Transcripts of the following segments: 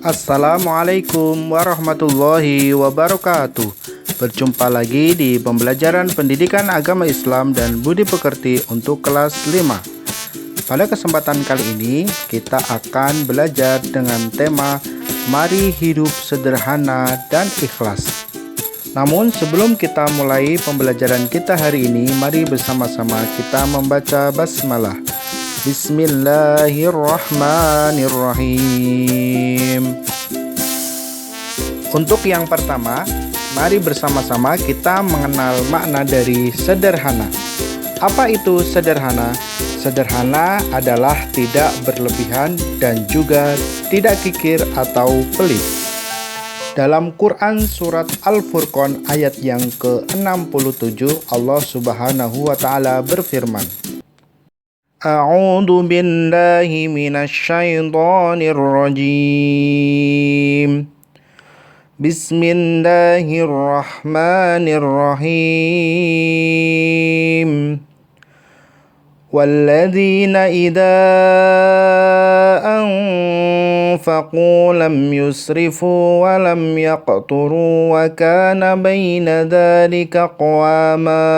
Assalamualaikum warahmatullahi wabarakatuh. Berjumpa lagi di pembelajaran pendidikan agama Islam dan budi pekerti untuk kelas 5. Pada kesempatan kali ini kita akan belajar dengan tema Mari hidup sederhana dan ikhlas. Namun sebelum kita mulai pembelajaran kita hari ini, mari bersama-sama kita membaca basmalah. Bismillahirrahmanirrahim. Untuk yang pertama, mari bersama-sama kita mengenal makna dari sederhana. Apa itu sederhana? Sederhana adalah tidak berlebihan dan juga tidak kikir atau pelit. Dalam Quran surat Al-Furqan ayat yang ke-67, Allah Subhanahu wa taala berfirman, A'udzu billahi minasyaitonir rajim. Bismillahirrahmanirrahim. Walladzina idza anfaqu lam yusrifu wa lam yaqturu wa kana baina dzalika qawama.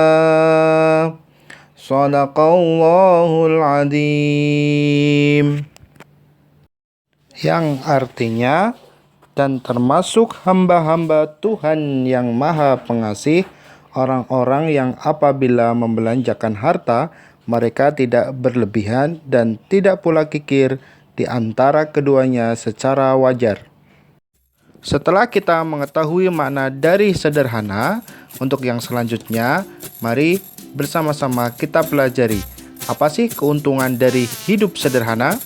Shadaqallahul adzim. Yang artinya, dan termasuk hamba-hamba Tuhan yang Maha Pengasih, orang-orang yang apabila membelanjakan harta, mereka tidak berlebihan dan tidak pula kikir di antara keduanya secara wajar. Setelah kita mengetahui makna dari sederhana, untuk yang selanjutnya, mari bersama-sama kita pelajari apa sih keuntungan dari hidup sederhana.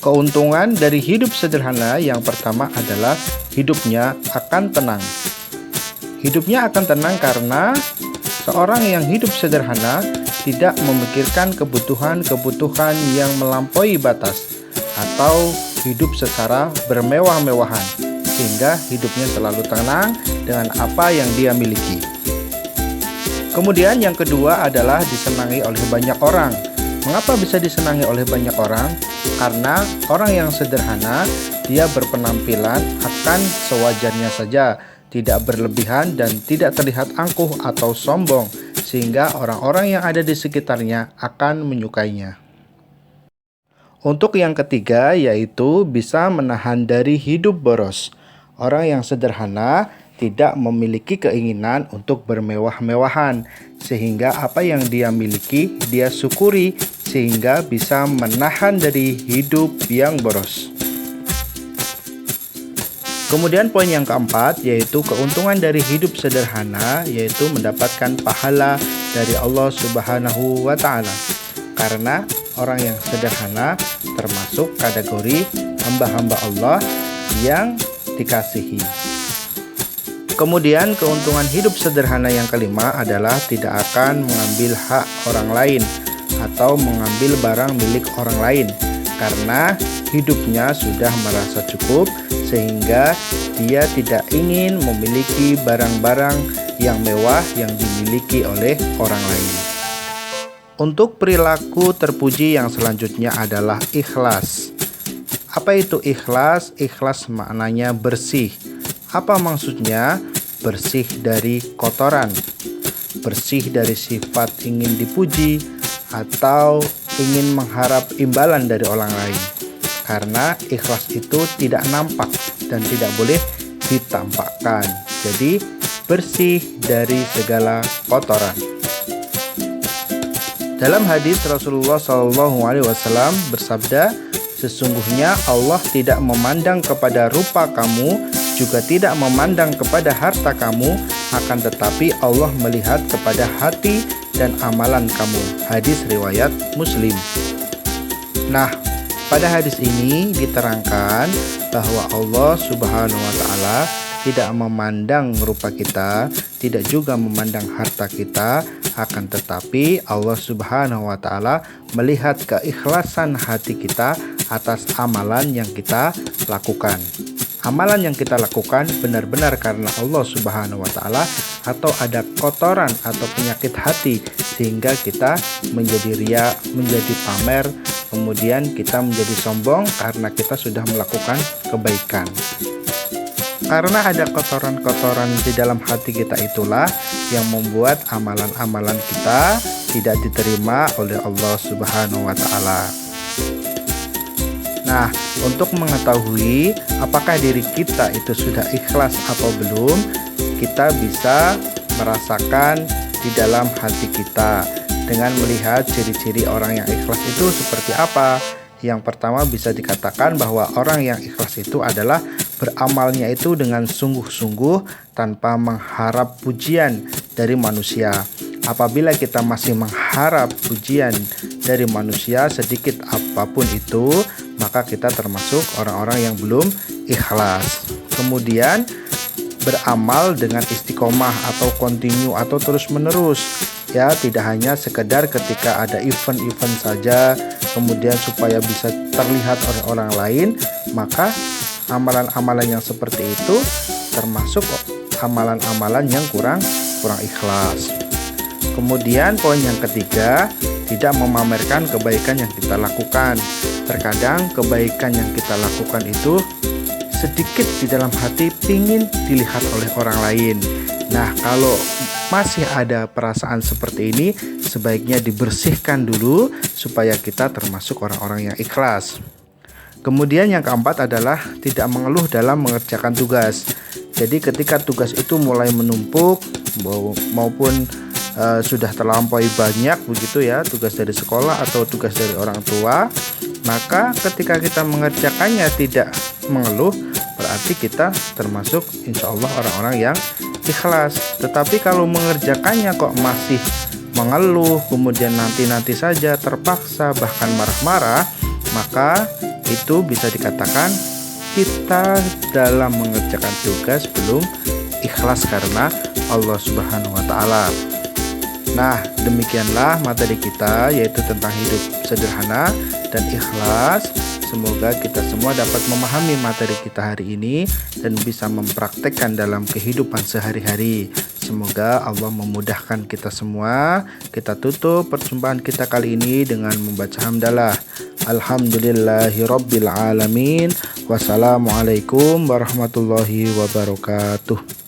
Keuntungan dari hidup sederhana yang pertama adalah hidupnya akan tenang. Hidupnya akan tenang karena seorang yang hidup sederhana tidak memikirkan kebutuhan-kebutuhan yang melampaui batas atau hidup secara bermewah-mewahan, sehingga hidupnya selalu tenang dengan apa yang dia miliki. Kemudian yang kedua adalah disenangi oleh banyak orang. Mengapa bisa disenangi oleh banyak orang? Karena orang yang sederhana, dia berpenampilan akan sewajarnya saja, tidak berlebihan dan tidak terlihat angkuh atau sombong, sehingga orang-orang yang ada di sekitarnya akan menyukainya. Untuk yang ketiga, yaitu bisa menahan dari hidup boros. Orang yang sederhana tidak memiliki keinginan untuk bermewah-mewahan, sehingga apa yang dia miliki dia syukuri, sehingga bisa menahan dari hidup yang boros. Kemudian poin yang keempat, yaitu keuntungan dari hidup sederhana, yaitu mendapatkan pahala dari Allah Subhanahu wa taala. Karena orang yang sederhana termasuk kategori hamba-hamba Allah yang dikasihi. Kemudian keuntungan hidup sederhana yang kelima adalah tidak akan mengambil hak orang lain atau mengambil barang milik orang lain, karena hidupnya sudah merasa cukup sehingga dia tidak ingin memiliki barang-barang yang mewah yang dimiliki oleh orang lain. Untuk perilaku terpuji yang selanjutnya adalah ikhlas. Apa itu ikhlas? Ikhlas maknanya bersih. Apa maksudnya? Bersih dari kotoran, bersih dari sifat ingin dipuji atau ingin mengharap imbalan dari orang lain. Karena ikhlas itu tidak nampak dan tidak boleh ditampakkan. Jadi bersih dari segala kotoran. Dalam hadis Rasulullah SAW bersabda, sesungguhnya Allah tidak memandang kepada rupa kamu, juga tidak memandang kepada harta kamu, akan tetapi Allah melihat kepada hati dan amalan kamu. Hadis riwayat Muslim. Nah, pada hadis ini diterangkan bahwa Allah Subhanahu wa taala tidak memandang rupa kita, tidak juga memandang harta kita, akan tetapi Allah Subhanahu wa taala melihat keikhlasan hati kita atas amalan yang kita lakukan. Amalan yang kita lakukan benar-benar karena Allah Subhanahu wa taala, atau ada kotoran atau penyakit hati sehingga kita menjadi riya, menjadi pamer kemudian kita menjadi sombong karena kita sudah melakukan kebaikan. Karena ada kotoran-kotoran di dalam hati kita itulah yang membuat amalan-amalan kita tidak diterima oleh Allah Subhanahu wa Ta'ala. Nah, untuk mengetahui apakah diri kita itu sudah ikhlas atau belum, kita bisa merasakan di dalam hati kita dengan melihat ciri-ciri orang yang ikhlas itu seperti apa. Yang pertama bisa dikatakan bahwa orang yang ikhlas itu adalah beramalnya itu dengan sungguh-sungguh tanpa mengharap pujian dari manusia. Apabila kita masih mengharap pujian dari manusia sedikit apapun itu, maka kita termasuk orang-orang yang belum ikhlas. Kemudian beramal dengan istiqomah atau continue atau terus-menerus, ya, tidak hanya sekedar ketika ada event-event saja kemudian supaya bisa terlihat oleh orang lain, maka amalan-amalan yang seperti itu termasuk amalan-amalan yang kurang ikhlas. Kemudian poin yang ketiga, tidak memamerkan kebaikan yang kita lakukan. Terkadang kebaikan yang kita lakukan itu sedikit di dalam hati ingin dilihat oleh orang lain. Nah, kalau masih ada perasaan seperti ini, sebaiknya dibersihkan dulu supaya kita termasuk orang-orang yang ikhlas. Kemudian yang keempat adalah tidak mengeluh dalam mengerjakan tugas. Jadi ketika tugas itu mulai menumpuk maupun sudah terlampaui banyak begitu ya, tugas dari sekolah atau tugas dari orang tua, maka ketika kita mengerjakannya tidak mengeluh, berarti kita termasuk insya Allah orang-orang yang ikhlas. Tetapi kalau mengerjakannya kok masih mengeluh, kemudian nanti-nanti saja, terpaksa, bahkan marah-marah, maka itu bisa dikatakan kita dalam mengerjakan tugas belum ikhlas karena Allah Subhanahu wa Ta'ala. Nah, demikianlah materi kita, yaitu tentang hidup sederhana dan ikhlas. Semoga kita semua dapat memahami materi kita hari ini dan bisa mempraktekkan dalam kehidupan sehari-hari. Semoga Allah memudahkan kita semua. Kita tutup perjumpaan kita kali ini dengan membaca hamdalah. Alhamdulillahirabbil alamin. Wassalamualaikum warahmatullahi wabarakatuh.